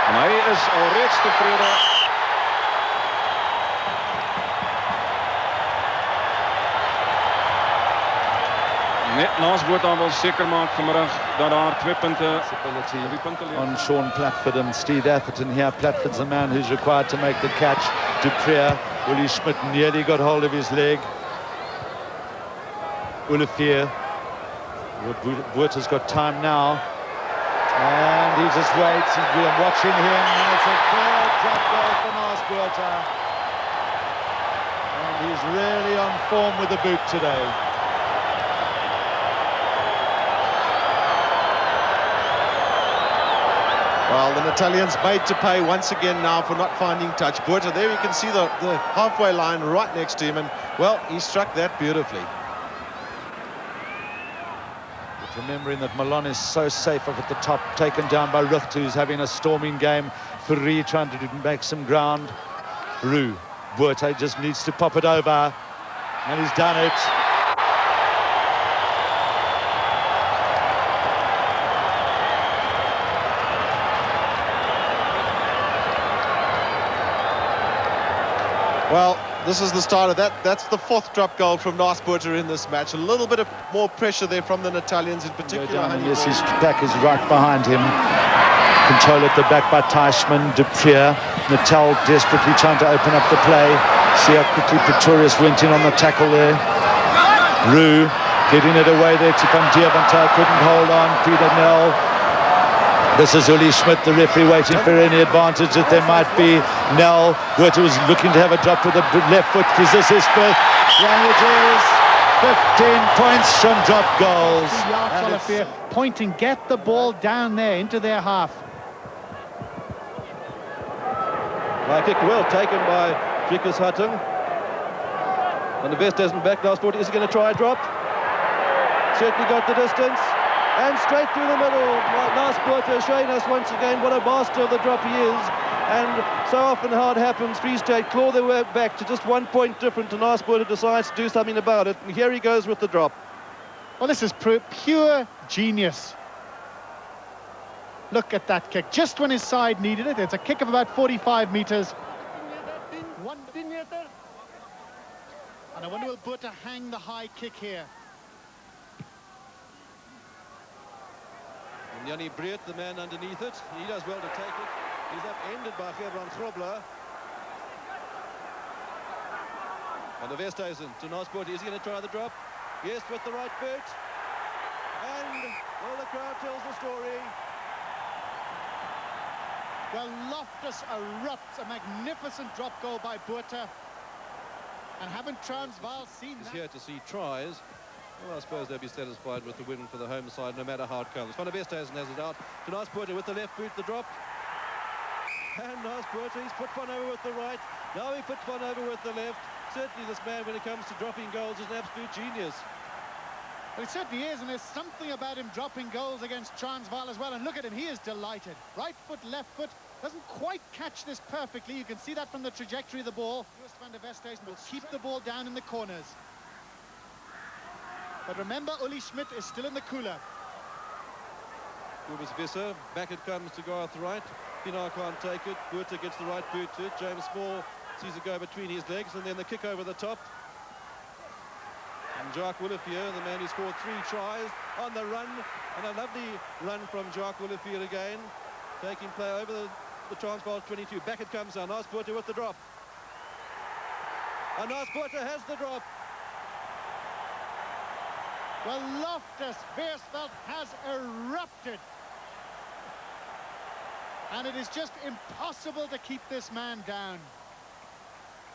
Q: En hy is alreeds tevrede. Net Naas Botha wil seker maak vanmiddag dat daar 2 punte
T: on Sean Platford and Steve Atherton here. Platford's the man who's required to make the catch. Dupree, Willie Schmidt nearly got hold of his leg. Olivier. Botha's got time now, and he just waits. I'm watching him, and it's a third drop goal for Naas Botha, and he's really on form with the boot today.
B: Well, the Italians made to pay once again now for not finding touch. Botha, there you can see the halfway line right next to him, and well, he struck that beautifully.
T: Remembering that Milan is so safe up at the top, taken down by Rucht, who's having a storming game. Currie trying to make some ground. Roux, Botha just needs to pop it over, and he's done it.
B: Well, this is the start of that. That's the 4th drop goal from Naas Botha in this match. A little bit of more pressure there from the Italians in particular.
T: Yes, his back is right behind him. Control at the back by Teichmann, Dupree. Natal desperately trying to open up the play. See how quickly Pretorius went in on the tackle there. Roux getting it away there to Van Dieventhal, couldn't hold on. Peter Nel. This is Uli Schmidt, the referee, waiting for any advantage that there might be. Nel, Botha was looking to have a drop with the left foot. Is this his first? Yeah, it is. 15 points from drop goals.
W: Pointing, get the ball down there into their half.
J: High kick well taken by Drickus Hutton. And the best doesn't back Naas Botha. Is he going to try a drop? Certainly got the distance. And straight through the middle. Naas Botha showing us once again what a master of the drop he is. And so often how it happens, Free State claw their way back to just 1 point different, and Naas Botha decides to do something about it. And here he goes with the drop.
W: Well, this is pure genius. Look at that kick. Just when his side needed it. It's a kick of about 45 metres. And I wonder will Botha hang the high kick here.
J: And Jannie Breed, the man underneath it, he does well to take it. He's upended by Gerber. And the Westhuizen to Naas Botha. Is he going to try the drop? Yes, with the right foot. And, well, the crowd tells the story.
W: Well, Loftus erupts, a magnificent drop goal by Botha. And haven't Transvaal seen that?
J: Here to see tries. Well, I suppose they'll be satisfied with the win for the home side, no matter how it comes. Van der Westhuizen has it out to Naas Botha with the left boot, the drop. And Naas Botha, he's put one over with the right. Now he puts one over with the left. Certainly this man, when it comes to dropping goals, is an absolute genius.
W: Well, it certainly is, and there's something about him dropping goals against Transvaal as well. And look at him, he is delighted. Right foot, left foot, doesn't quite catch this perfectly. You can see that from the trajectory of the ball. Van der Westhuizen will keep the ball down in the corners. But remember, Uli Schmidt is still in the cooler.
J: Cobus Visser, back it comes to Garth Wright. Pienaar can't take it. Botha gets the right boot to it. James Small sees it go between his legs, and then the kick over the top. And Jacques Willefeer, the man who scored 3 tries on the run, and a lovely run from Jacques Willefeer again, taking play over the Transvaal 22. Back it comes now. Naas Botha with the drop. And Naas Botha has the drop.
W: Well, Loftus Veersveld has erupted. And it is just impossible to keep this man down.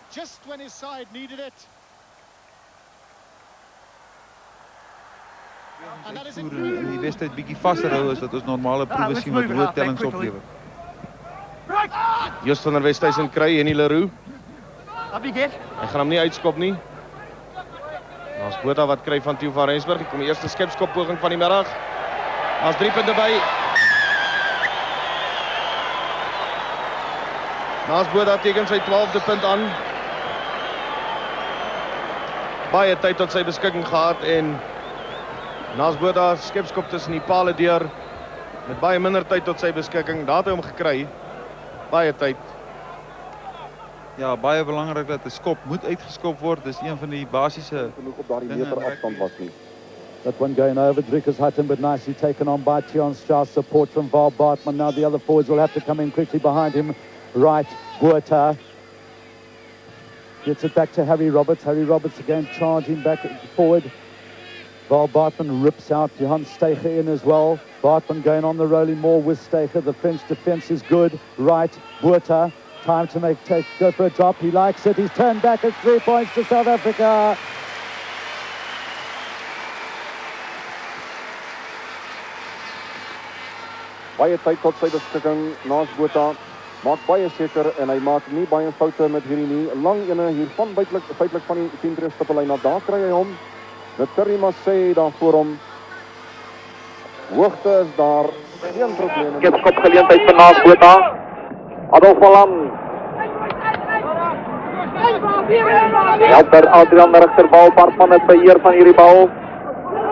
W: Just when his side needed it. And that is incredible.
F: En die wedstrijd bietjie vaster hou as wat ons normale proewe sien wat hoë tellings oplewer.
Q: Just van der Westhuizen kry en die Leroux.
M: Hy
Q: gaan hom nie uitskop nie. Naas Botha wat kry van Theo van Rensburg. Kom die eerste skepskop poging van die middag. Daar's 3 punte by. Naas Botha teken sy 12de punt aan. Baie tyd tot sy beskikking gehad en Naas Botha skepskop tussen die pale deur met baie minder tyd tot sy beskikking. Daar het hy hom gekry. Baie tyd.
F: Ja, baie belangrik dat 'n skop moet uitgeskop word. Dis een van die basiese
O: genoeg op daardie meter afstand was nie.
P: That one going over, Drickus Hutton, but nicely taken on by Tian Strauss. Support from Val Bartman. Now the other forwards will have to come in quickly behind him. Right, Botha gets it back to Harry Roberts. Harry Roberts again charging back forward. Val Bartman rips out Johan Steiger in as well. Bartman going on the rolling more with Steiger. The French defence is good. Right, Botha. Time to go for a drop. He likes it. He's turned back at 3 points to South Africa.
O: Baie tyd tot sy beskikking. Naas Botha maak baie seker en hy maak nie baie foute met hierdie nie. Lang ene hier van feitelik van die 10 stippellyn af. Daar kry hy hom. Met Currie Massey daar voor hom. Hoogte is daar. Geen probleem.
X: Skepskop geleentheid vir Naas Botha. Adolf Malan. Helper Adrian regterbal, Bartman het beheer van hierdie bal.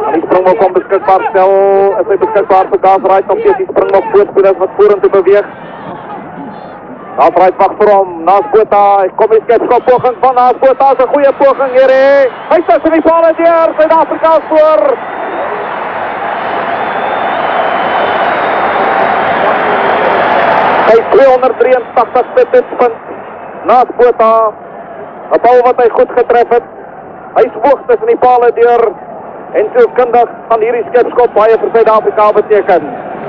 X: En die springbok kom beskikbaar stel, is hy beskikbaar vir Daafraait om die springbok voorspelers wat vorentoe beweeg. Daafraait wag vir hom, Naas Botha, kom die skepskop poging van Naas Botha, is 'n goeie poging hier. Hy sit in die paal deur, Suid-Afrika skoor. Hy 283 punte Naas Botha, 'n bal wat hy goed getref het. Hy is hoog tussen die pale deur en sielkundig gaan hierdie skepskop baie vir Suid-Afrika beteken.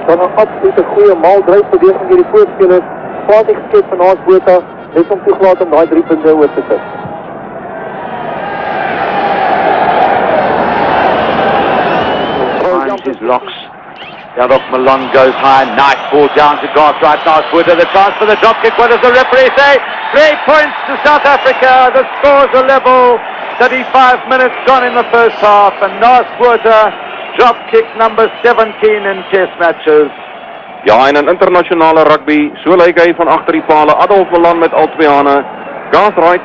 X: Dan 'n absolute goeie maaldryfbeweging hierdie voorspelers. Pas ek skep van Naas Botha, net om toegelaat om daai 3 punte oor te sit.
Y: Finds his locks. Adolf Malan goes high, nice ball down to Garth Wright. Naas Botha, the chance for the drop kick. What does the referee say? 3 points to South Africa. The scores are level. 35 minutes gone in the first half, and Naas Botha drop kick number 17 in test matches.
Q: Ja, en in internasionale rugby, so lyk hy van agter die pale. Adolf Malan met al 2 hande. Garth Wright,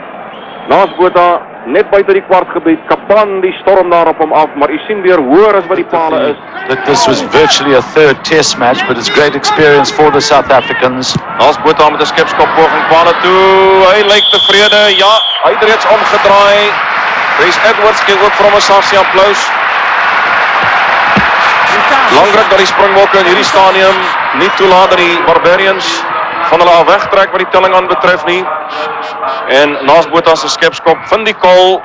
Q: Naas Botha net buite die kwartgebied. Kapan die storm daar op hom af, maar u sien weer hoër as wat die pale is.
Z: That this was virtually a third test match, but it's great experience for the South Africans.
Q: Naas Botha met 'n skepskop poging pale toe. Hy lyk tevrede. Ja, hy het reeds omgedraai. Chris Edwards gee ook vir hom 'n sarsie applaus. Langdruk dat die Springbokke in hierdie stadium nie toelaat dat die Barbarians van hulle af wegtrek wat die telling aan betref nie. En Naas Botha se skepskop vind die kol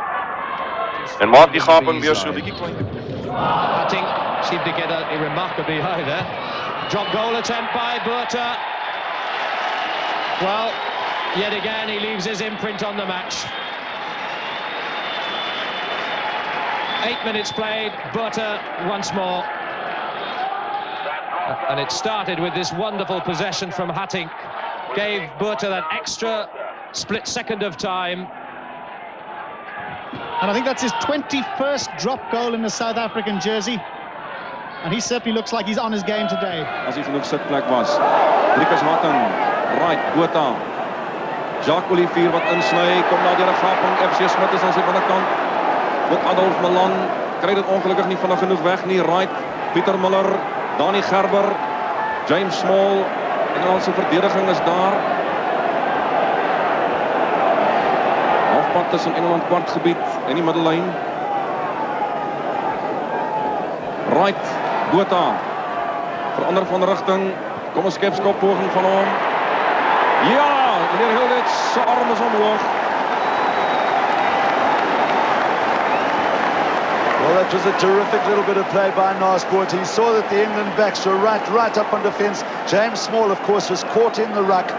Q: en maak die gaping weer so 'n bietjie klein.
G: seemed to get remarkably high there. Drop goal attempt by Botha. Well, yet again he leaves his imprint on the match. 8 minutes played, Botha once more. And it started with this wonderful possession from Hatink. Gave Botha that extra split second of time.
W: And I think that's his 21st drop goal in the South African jersey. And he certainly looks like he's on his game today.
Q: As hy genoeg sitplek was. Driekus Hatting, right, Botha. Jacques Olivier wat insny, kom na deur 'n gaping. FC Smit is aan sy binnenkant. Met Adolf Milan, kry dit ongelukkig nie vinnig genoeg weg nie. Right, Pieter Muller, Danie Gerber, James Small. Engeland se verdediging is daar. Halfpad tussen Engeland kwartgebied en die middellyn. Right, Botha. Verander van rigting. Kom 'n skepskop poging van hom. Ja, meneer Hilditz se arm is omhoog.
I: Well, that was a terrific little bit of play by Naas Botha. He saw that the England backs were right up on defence. James Small, of course, was caught in the ruck.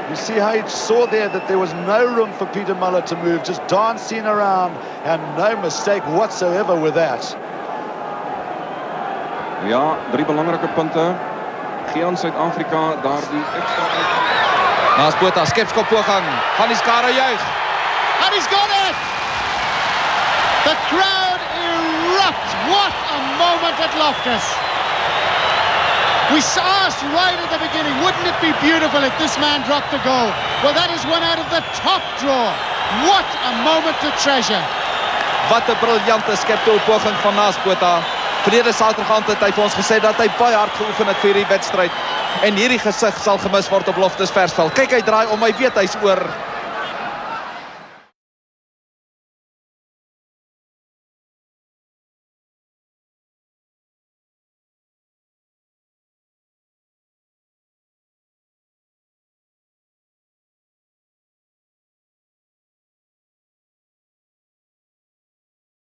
I: You see how he saw there that there was no room for Pieter Muller to move, just dancing around, and no mistake whatsoever with that.
Q: Ja, 3 belangrike punte. Gee aan Suid-Afrika daardie ekstra.
M: Naas Botha, skepskop poging. Gaan die skare juig.
W: And he's got it! The crowd erupt. What a moment at Loftus. We asked right at the beginning, wouldn't it be beautiful if this man dropped a goal? Well, that is one out of the top draw. What a moment to treasure.
M: Wat 'n briljante skeptoppoging van Naas Botha. Verlede Saterdag het hy vir ons gesê dat hy baie hard geoefen het vir die wedstryd. En hierdie gesig sal gemis word op Loftus Versveld. Kyk, hy draai om, hy weet hy's oor.